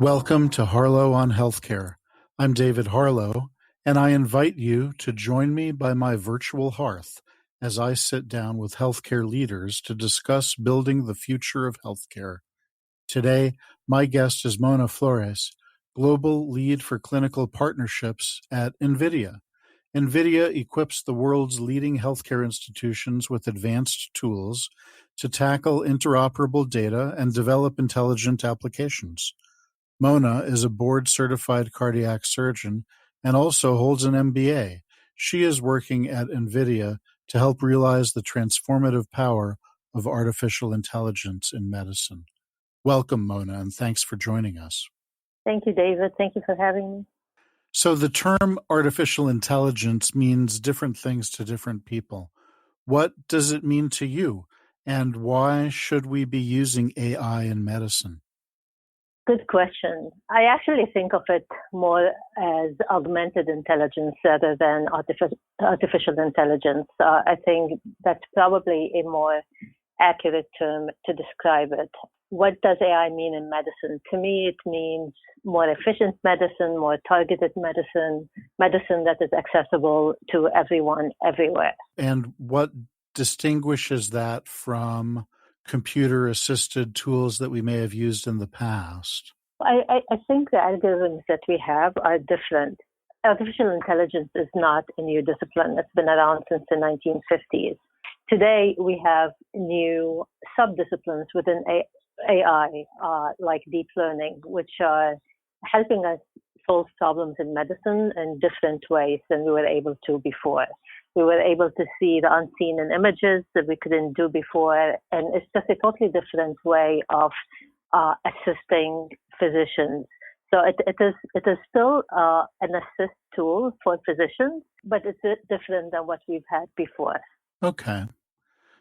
Welcome to Harlow on Healthcare. I'm David Harlow, and I invite you to join me by my virtual hearth as I sit down with healthcare leaders to discuss building the future of healthcare. Today, my guest is Mona Flores, Global Lead for Clinical Partnerships at NVIDIA. NVIDIA equips the world's leading healthcare institutions with advanced tools to tackle interoperable data and develop intelligent applications. Mona is a board-certified cardiac surgeon and also holds an MBA. She is working at NVIDIA to help realize the transformative power of artificial intelligence in medicine. Welcome, Mona, and thanks for joining us. Thank you, David. Thank you for having me. So the term artificial intelligence means different things to different people. What does it mean to you, and why should we be using AI in medicine? Good question. I actually think of it more as augmented intelligence rather than artificial intelligence. I think that's probably a more accurate term to describe it. What does AI mean in medicine? To me, it means more efficient medicine, more targeted medicine, medicine that is accessible to everyone, everywhere. And what distinguishes that from computer-assisted tools that we may have used in the past? I think the algorithms that we have are different. Artificial intelligence is not a new discipline. It's been around since the 1950s. Today, we have new subdisciplines within AI, like deep learning, which are helping us solve problems in medicine in different ways than we were able to before. We were able to see the unseen in images that we couldn't do before, and it's just a totally different way of assisting physicians. So it is still an assist tool for physicians, but it's different than what we've had before. Okay.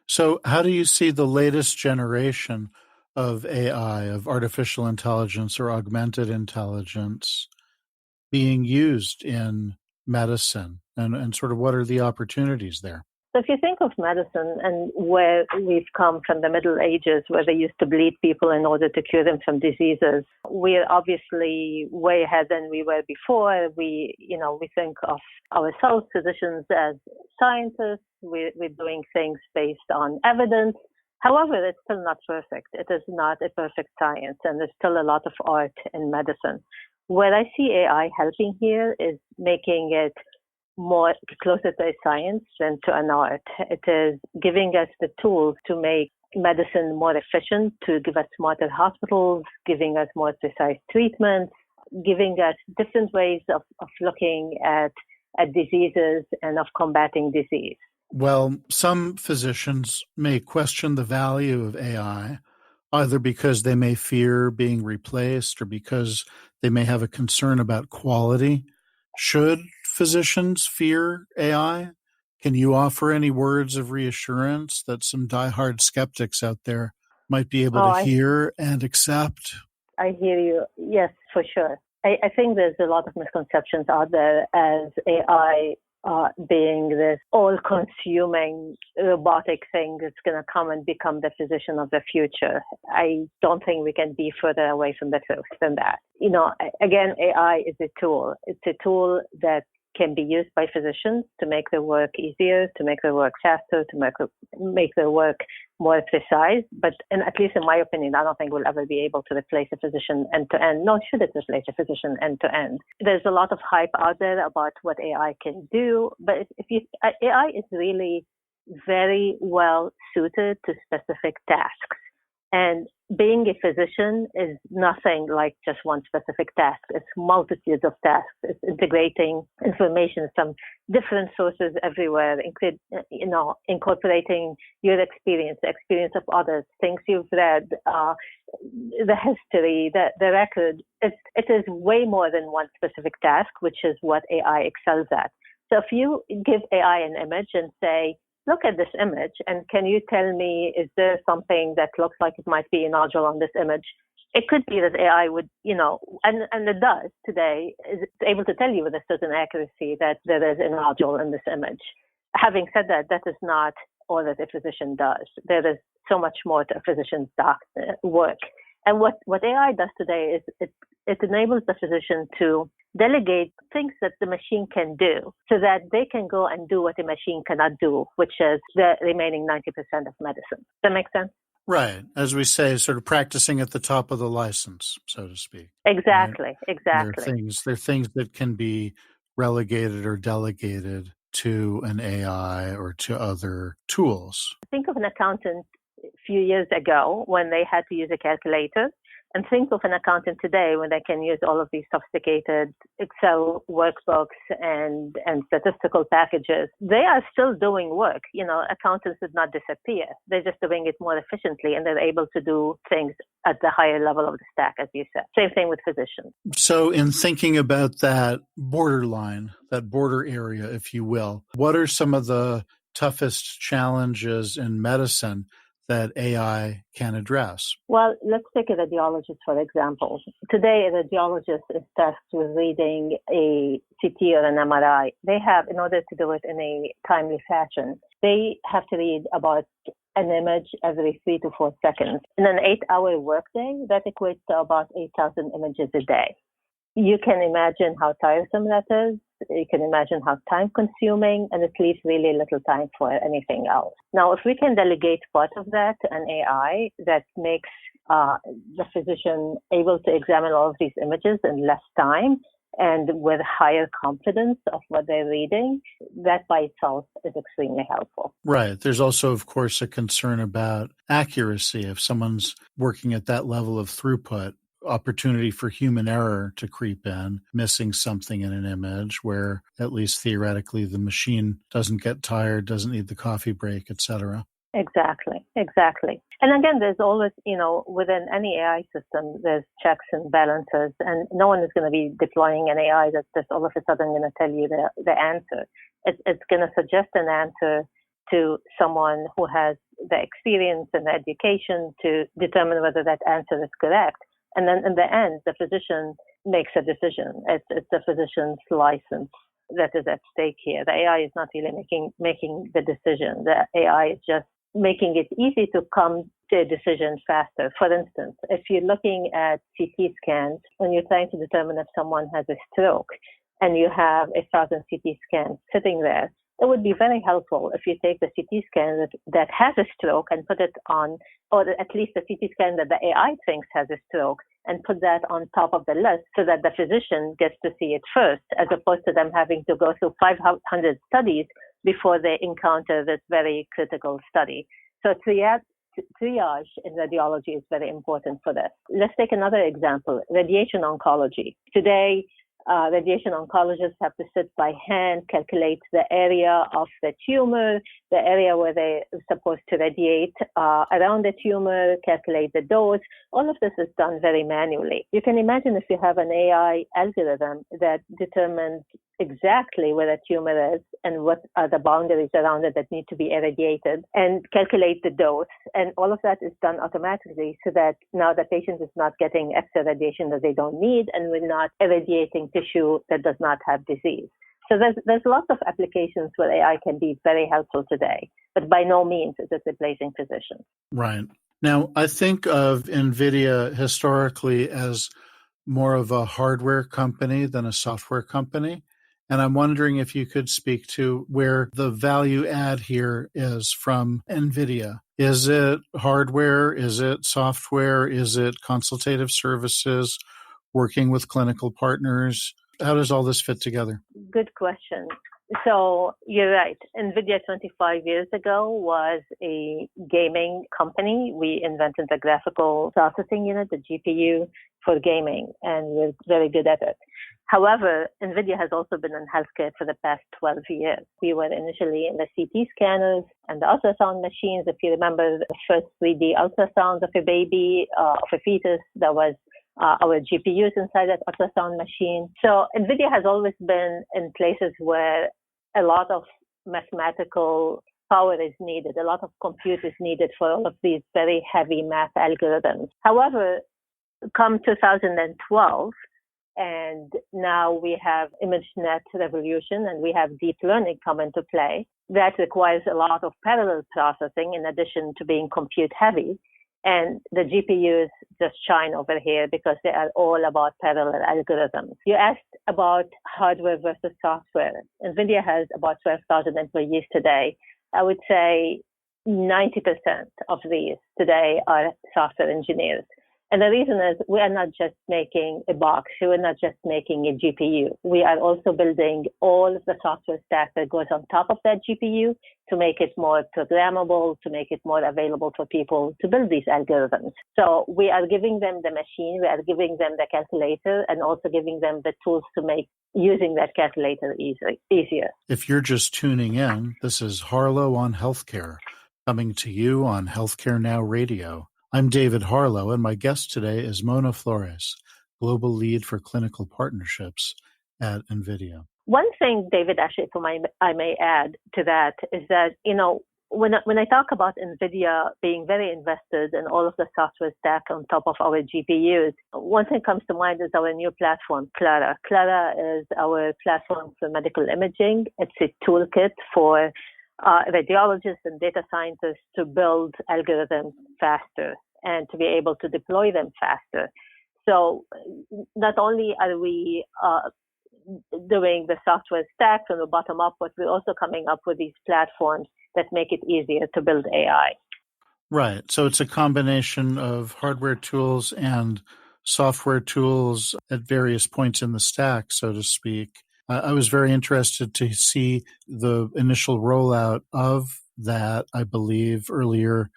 So how do you see the latest generation of AI, of artificial intelligence or augmented intelligence, being used in medicine, and sort of what are the opportunities there? So if you think of medicine and where we've come from the Middle Ages, where they used to bleed people in order to cure them from diseases, we're obviously way ahead than we were before. We think of ourselves, physicians, as scientists. We're doing things based on evidence. However, it's still not perfect. It is not a perfect science, and there's still a lot of art in medicine. Where I see AI helping here is making it more closer to a science than to an art. It is giving us the tools to make medicine more efficient, to give us smarter hospitals, giving us more precise treatments, giving us different ways of looking at diseases and of combating disease. Well, some physicians may question the value of AI, either because they may fear being replaced or because they may have a concern about quality. Should physicians fear AI? Can you offer any words of reassurance that some diehard skeptics out there might be able to hear and accept? I hear you. Yes, for sure. I think there's a lot of misconceptions out there as AI being this all-consuming robotic thing that's going to come and become the physician of the future. I don't think we can be further away from the truth than that. Again, AI is a tool. It's a tool that can be used by physicians to make their work easier, to make their work faster, to make their work more precise. But at least in my opinion, I don't think we'll ever be able to replace a physician end to end, nor should it replace a physician end to end. There's a lot of hype out there about what AI can do, but AI is really very well suited to specific tasks. And being a physician is nothing like just one specific task. It's multitudes of tasks. It's integrating information from different sources everywhere, incorporating your experience, the experience of others, things you've read, the history, the record. It is way more than one specific task, which is what AI excels at. So if you give AI an image and say, look at this image, and can you tell me, is there something that looks like it might be a nodule on this image? It could be that AI would, and it does today, is able to tell you with a certain accuracy that there is a nodule in this image. Having said that, that is not all that a physician does. There is so much more to a physician's work. And what AI does today is it enables the physician to delegate things that the machine can do so that they can go and do what the machine cannot do, which is the remaining 90% of medicine. Does that make sense? Right. As we say, sort of practicing at the top of the license, so to speak. Exactly, right? exactly. There are things that can be relegated or delegated to an AI or to other tools. Think of an accountant a few years ago when they had to use a calculator, and think of an accountant today when they can use all of these sophisticated Excel workbooks and statistical packages. They are still doing work. Accountants did not disappear. They're just doing it more efficiently, and they're able to do things at the higher level of the stack, as you said. Same thing with physicians. So in thinking about that borderline, that border area, if you will, what are some of the toughest challenges in medicine that AI can address? Well, let's take a radiologist, for example. Today, a radiologist is tasked with reading a CT or an MRI. They have, in order to do it in a timely fashion, they have to read about an image every 3 to 4 seconds. In an 8-hour workday, that equates to about 8,000 images a day. You can imagine how tiresome that is. You can imagine how time-consuming, and it leaves really little time for anything else. Now, if we can delegate part of that to an AI that makes the physician able to examine all of these images in less time and with higher confidence of what they're reading, that by itself is extremely helpful. Right. There's also, of course, a concern about accuracy. If someone's working at that level of throughput, opportunity for human error to creep in, missing something in an image where at least theoretically the machine doesn't get tired, doesn't need the coffee break, etc. Exactly. And again, there's always, within any AI system, there's checks and balances, and no one is going to be deploying an AI that's just all of a sudden going to tell you the answer. It's going to suggest an answer to someone who has the experience and the education to determine whether that answer is correct. And then in the end, the physician makes a decision. It's the physician's license that is at stake here. The AI is not really making the decision. The AI is just making it easy to come to a decision faster. For instance, if you're looking at CT scans and you're trying to determine if someone has a stroke and you have 1,000 CT scans sitting there, it would be very helpful if you take the CT scan that has a stroke and put it on, or at least the CT scan that the AI thinks has a stroke, and put that on top of the list so that the physician gets to see it first, as opposed to them having to go through 500 studies before they encounter this very critical study. So triage in radiology is very important for this. Let's take another example, radiation oncology. Today, radiation oncologists have to sit by hand, calculate the area of the tumor, the area where they're supposed to radiate around the tumor, calculate the dose. All of this is done very manually. You can imagine if you have an AI algorithm that determines exactly where the tumor is and what are the boundaries around it that need to be irradiated, and calculate the dose. And all of that is done automatically so that now the patient is not getting extra radiation that they don't need, and we're not irradiating tissue that does not have disease. So there's lots of applications where AI can be very helpful today, but by no means is it replacing physicians. Right. Now, I think of NVIDIA historically as more of a hardware company than a software company. And I'm wondering if you could speak to where the value add here is from NVIDIA. Is it hardware? Is it software? Is it consultative services, working with clinical partners? How does all this fit together? Good question. So you're right. NVIDIA 25 years ago was a gaming company. We invented the graphical processing unit, the GPU, for gaming, and we're very good at it. However, NVIDIA has also been in healthcare for the past 12 years. We were initially in the CT scanners and the ultrasound machines. If you remember the first 3D ultrasounds of a baby, of a fetus, that was our GPUs inside that ultrasound machine. So NVIDIA has always been in places where a lot of mathematical power is needed, a lot of compute is needed for all of these very heavy math algorithms. However, come 2012, and now we have ImageNet revolution and we have deep learning come into play. That requires a lot of parallel processing in addition to being compute heavy. And the GPUs just shine over here because they are all about parallel algorithms. You asked about hardware versus software. NVIDIA has about 12,000 employees today. I would say 90% of these today are software engineers. And the reason is we are not just making a box. We're not just making a GPU. We are also building all of the software stack that goes on top of that GPU to make it more programmable, to make it more available for people to build these algorithms. So we are giving them the machine, we are giving them the calculator, and also giving them the tools to make using that calculator easier. If you're just tuning in, this is Harlow on Healthcare, coming to you on Healthcare Now Radio. I'm David Harlow, and my guest today is Mona Flores, Global Lead for Clinical Partnerships at NVIDIA. One thing, David, actually, I may add to that is that, when I talk about NVIDIA being very invested in all of the software stack on top of our GPUs, one thing comes to mind is our new platform, Clara. Clara is our platform for medical imaging. It's a toolkit for radiologists and data scientists to build algorithms faster and to be able to deploy them faster. So not only are we doing the software stack from the bottom up, but we're also coming up with these platforms that make it easier to build AI. Right. So it's a combination of hardware tools and software tools at various points in the stack, so to speak. I was very interested to see the initial rollout of that, I believe, earlier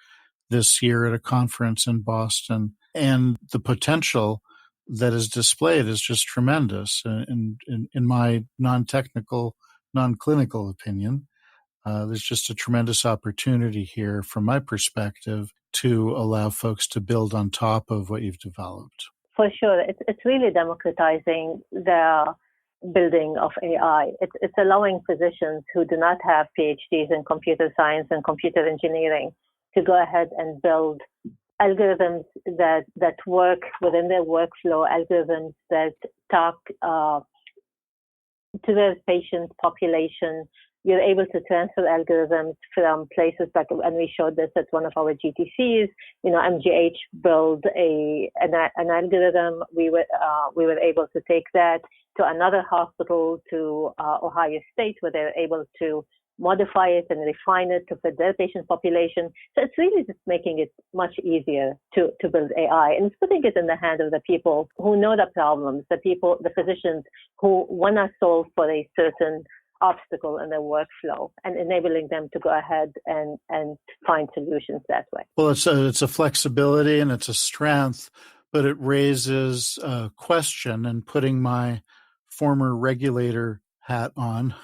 this year at a conference in Boston. And the potential that is displayed is just tremendous. In my non-technical, non-clinical opinion, there's just a tremendous opportunity here from my perspective to allow folks to build on top of what you've developed. For sure. It's really democratizing the building of AI. It's allowing physicians who do not have PhDs in computer science and computer engineering to go ahead and build algorithms that work within their workflow, algorithms that talk to their patient population. You're able to transfer algorithms from places like, and we showed this at one of our GTCs. MGH built an algorithm. We were able to take that to another hospital, to Ohio State, where they're able to modify it and refine it to fit their patient population. So it's really just making it much easier to build AI, and it's putting it in the hands of the people who know the problems, the physicians who want to solve for a certain obstacle in their workflow, and enabling them to go ahead and find solutions that way. Well, it's a flexibility and it's a strength, but it raises a question, and putting my former regulator hat on,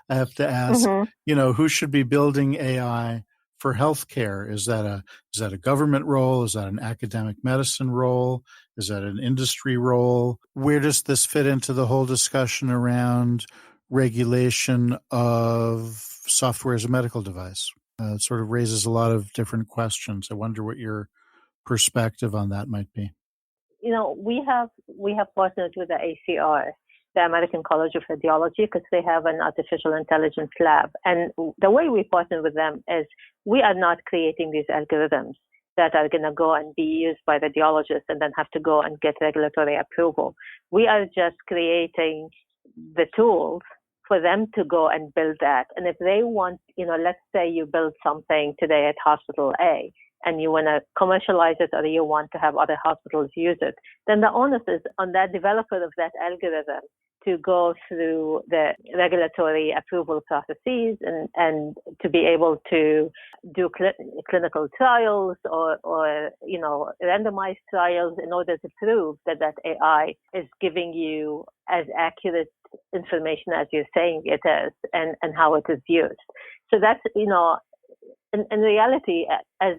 I have to ask, who should be building AI for healthcare? Is that a government role? Is that an academic medicine role? Is that an industry role? Where does this fit into the whole discussion around regulation of software as a medical device? It sort of raises a lot of different questions. I wonder what your perspective on that might be. We have partnered with the ACR, the American College of Radiology, because they have an artificial intelligence lab. And the way we partner with them is we are not creating these algorithms that are going to go and be used by radiologists and then have to go and get regulatory approval. We are just creating the tools for them to go and build that. And if they want, let's say you build something today at hospital A, and you want to commercialize it, or you want to have other hospitals use it, then the onus is on that developer of that algorithm to go through the regulatory approval processes and to be able to do clinical trials or randomized trials in order to prove that AI is giving you as accurate information as you're saying it is, and how it is used. So that's, in reality, as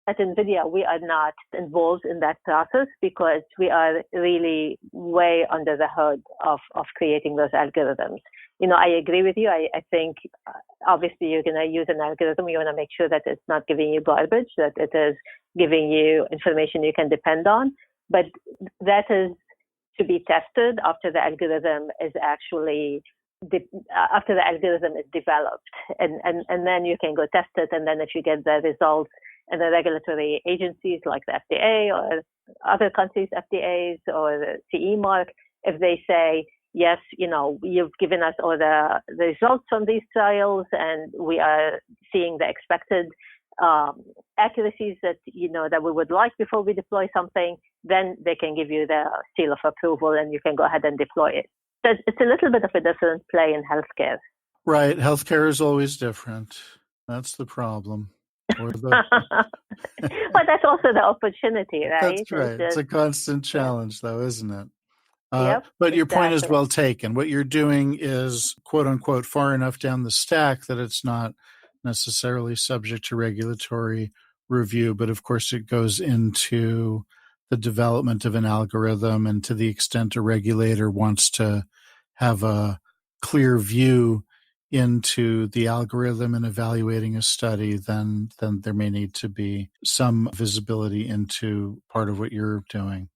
at NVIDIA, we are not involved in that process because we are really way under the hood of creating those algorithms. I agree with you. I think obviously you're going to use an algorithm. You want to make sure that it's not giving you garbage, that it is giving you information you can depend on. But that is to be tested after the algorithm is actually after the algorithm is developed, and then you can go test it, and then if you get the results, and the regulatory agencies like the FDA or other countries' FDAs or the CE mark, if they say, yes, you've given us all the results from these trials and we are seeing the expected accuracies that, that we would like before we deploy something, then they can give you the seal of approval and you can go ahead and deploy it. So it's a little bit of a different play in healthcare. Right. Healthcare is always different. That's the problem. But that's also the opportunity, right? That's right. It's a constant challenge, though, isn't it? Yep, but your point is exactly. well taken. What you're doing is, quote unquote, far enough down the stack that it's not necessarily subject to regulatory review. But of course, it goes into the development of an algorithm. And to the extent a regulator wants to have a clear view into the algorithm and evaluating a study, then there may need to be some visibility into part of what you're doing.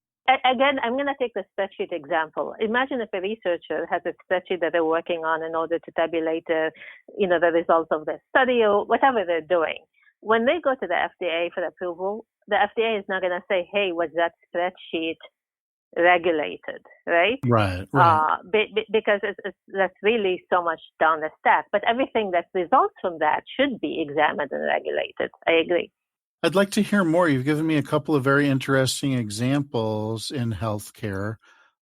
Again, I'm going to take the spreadsheet example. Imagine if a researcher has a spreadsheet that they're working on in order to tabulate the results of the study or whatever they're doing. When they go to the FDA for approval, the FDA is not going to say, hey, was that spreadsheet regulated, right? Right. Because that's really so much down the stack. But everything that results from that should be examined and regulated. I agree. I'd like to hear more. You've given me a couple of very interesting examples in healthcare.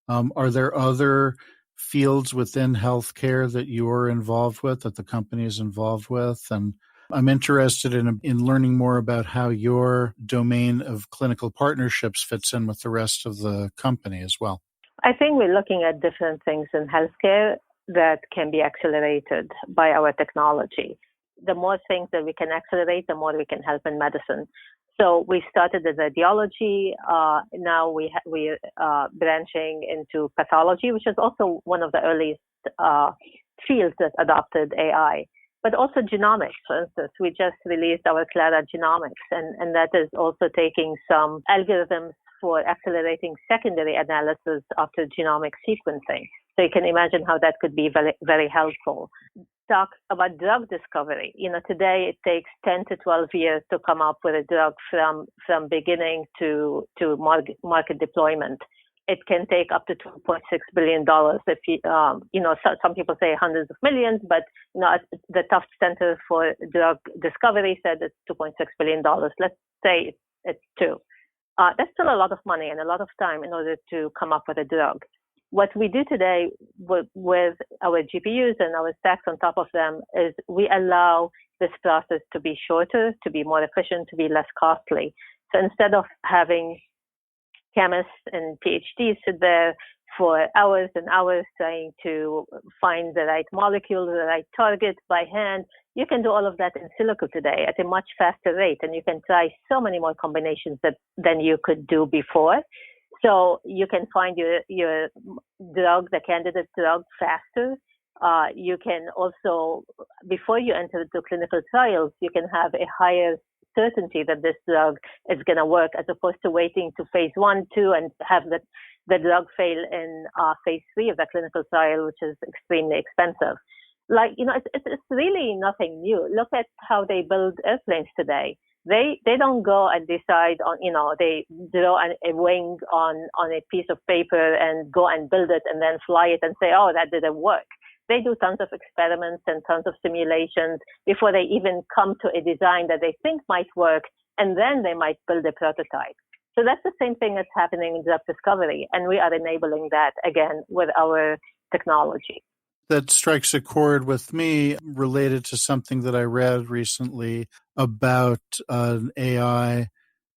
Are there other fields within healthcare that you're involved with, that the company is involved with? And I'm interested in learning more about how your domain of clinical partnerships fits in with the rest of the company as well. I think we're looking at different things in healthcare that can be accelerated by our technology. The more things that we can accelerate, the more we can help in medicine. So we started as radiology. Now we're branching into pathology, which is also one of the earliest fields that adopted AI. But also genomics, for instance. We just released our Clara Genomics, and that is also taking some algorithms for accelerating secondary analysis after genomic sequencing. So you can imagine how that could be very, very helpful. Talk about drug discovery. Today it takes 10 to 12 years to come up with a drug from beginning to market deployment. It can take up to $2.6 billion. If some people say hundreds of millions, but the Tufts Center for Drug Discovery said it's $2.6 billion. Let's say it's two. That's still a lot of money and a lot of time in order to come up with a drug. What we do today with our GPUs and our stacks on top of them is we allow this process to be shorter, to be more efficient, to be less costly. So instead of having chemists and PhDs sit there for hours and hours trying to find the right molecule, the right target by hand, you can do all of that in silico today at a much faster rate, and you can try so many more combinations than you could do before. So you can find your drug, the candidate drug, faster. You can also, before you enter into clinical trials, you can have a higher certainty that this drug is going to work, as opposed to waiting to phase 1, 2, and have the drug fail in phase 3 of the clinical trial, which is extremely expensive. It's really nothing new. Look at how they build airplanes today. They don't go and decide on, they draw a wing on a piece of paper and go and build it and then fly it and say, oh, that didn't work. They do tons of experiments and tons of simulations before they even come to a design that they think might work, and then they might build a prototype. So that's the same thing that's happening in drug discovery, and we are enabling that, again, with our technology. That strikes a chord with me, related to something that I read recently about an AI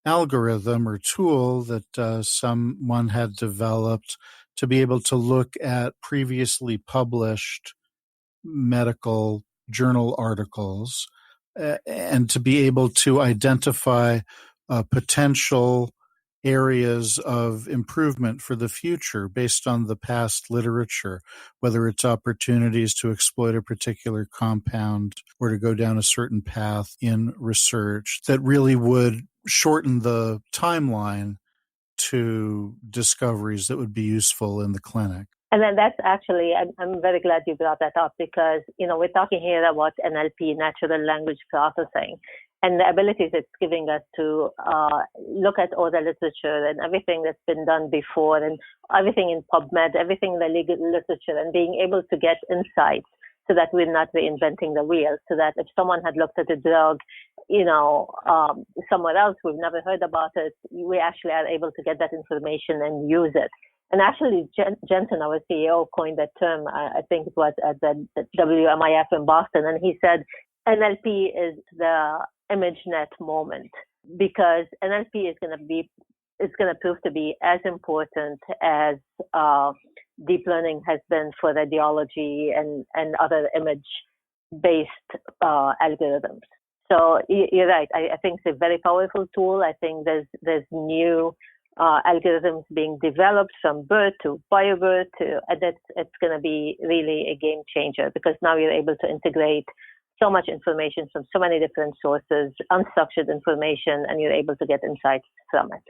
algorithm or tool that someone had developed to be able to look at previously published medical journal articles and to be able to identify potential areas of improvement for the future based on the past literature, whether it's opportunities to exploit a particular compound or to go down a certain path in research that really would shorten the timeline to discoveries that would be useful in the clinic. And then that's actually, I'm very glad you brought that up because, we're talking here about NLP, natural language processing, and the abilities it's giving us to look at all the literature and everything that's been done before and everything in PubMed, everything in the legal literature, and being able to get insights so that we're not reinventing the wheel, so that if someone had looked at a drug, somewhere else, we've never heard about it, we actually are able to get that information and use it. And actually, Jensen, our CEO, coined that term, I think it was at the WMIF in Boston, and he said NLP is the ImageNet moment, because NLP is going to prove to be as important as deep learning has been for radiology and other image-based algorithms. So you're right. I think it's a very powerful tool. I think there's new algorithms being developed from birth to BioBird and it's going to be really a game changer, because now you're able to integrate so much information from so many different sources, unstructured information, and you're able to get insights from it.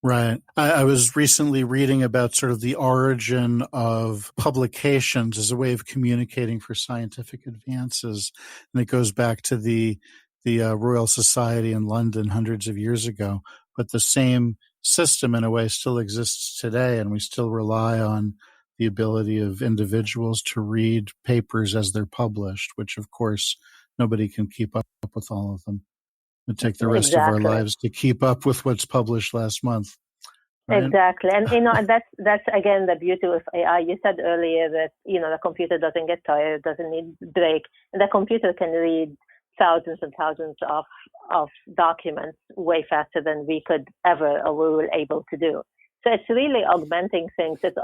Right. I was recently reading about sort of the origin of publications as a way of communicating for scientific advances. And it goes back to the Royal Society in London hundreds of years ago. But the same system in a way still exists today, and we still rely on the ability of individuals to read papers as they're published, which of course nobody can keep up with all of them. It would take the rest of our lives to keep up with what's published last month. Right? Exactly. And and that's again the beauty of AI. You said earlier that the computer doesn't get tired, doesn't need break, and the computer can read thousands and thousands of documents way faster than we could ever or we were able to do. So it's really augmenting things. It's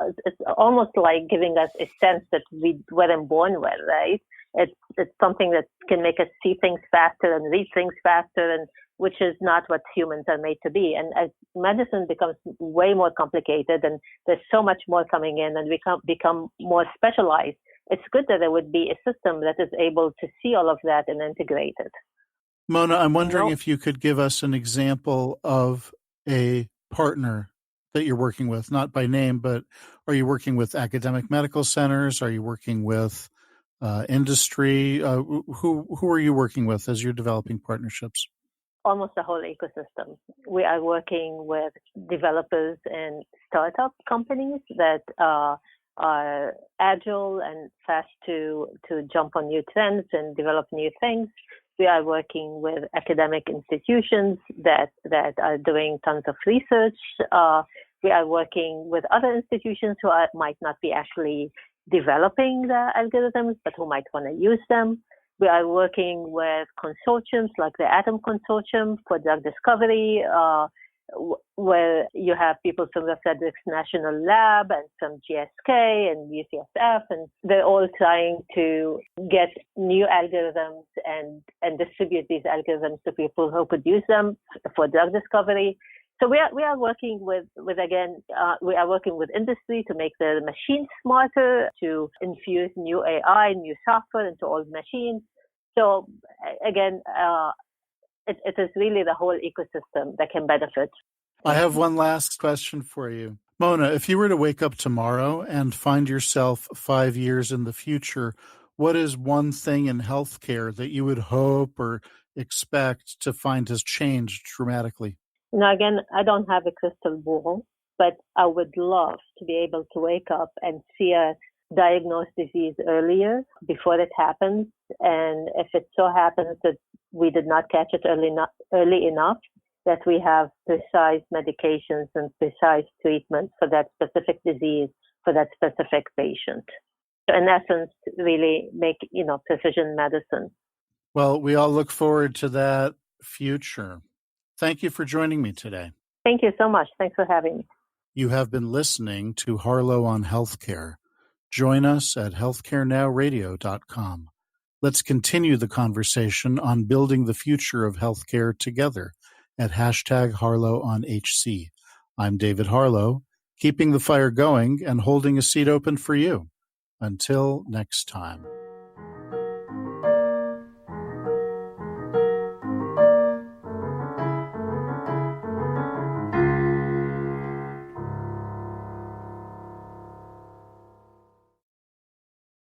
almost like giving us a sense that we weren't born with, right? It's something that can make us see things faster and read things faster, and which is not what humans are made to be. And as medicine becomes way more complicated and there's so much more coming in and we become more specialized, it's good that there would be a system that is able to see all of that and integrate it. Mona, I'm wondering if you could give us an example of a partner that you're working with, not by name, but are you working with academic medical centers? Are you working with industry? Who are you working with as you're developing partnerships? Almost the whole ecosystem. We are working with developers and startup companies that are agile and fast to jump on new trends and develop new things. We are working with academic institutions that are doing tons of research. We are working with other institutions who might not be actually developing the algorithms, but who might want to use them. We are working with consortiums like the ATOM Consortium for drug discovery, where you have people from the Fredericks National Lab and from GSK and UCSF, and they're all trying to get new algorithms and distribute these algorithms to people who could use them for drug discovery. So we are working with we are working with industry to make the machines smarter, to infuse new AI, new software into all machines. So again, it is really the whole ecosystem that can benefit. I have one last question for you. Mona, if you were to wake up tomorrow and find yourself 5 years in the future, what is one thing in healthcare that you would hope or expect to find has changed dramatically? Now, again, I don't have a crystal ball, but I would love to be able to wake up and see a diagnosed disease earlier before it happens. And if it so happens that we did not catch it early enough, that we have precise medications and precise treatments for that specific disease, for that specific patient. So in essence, really make, precision medicine. Well, we all look forward to that future. Thank you for joining me today. Thank you so much. Thanks for having me. You have been listening to Harlow on Healthcare. Join us at healthcarenowradio.com. Let's continue the conversation on building the future of healthcare together at #HarlowOnHC. I'm David Harlow, keeping the fire going and holding a seat open for you. Until next time.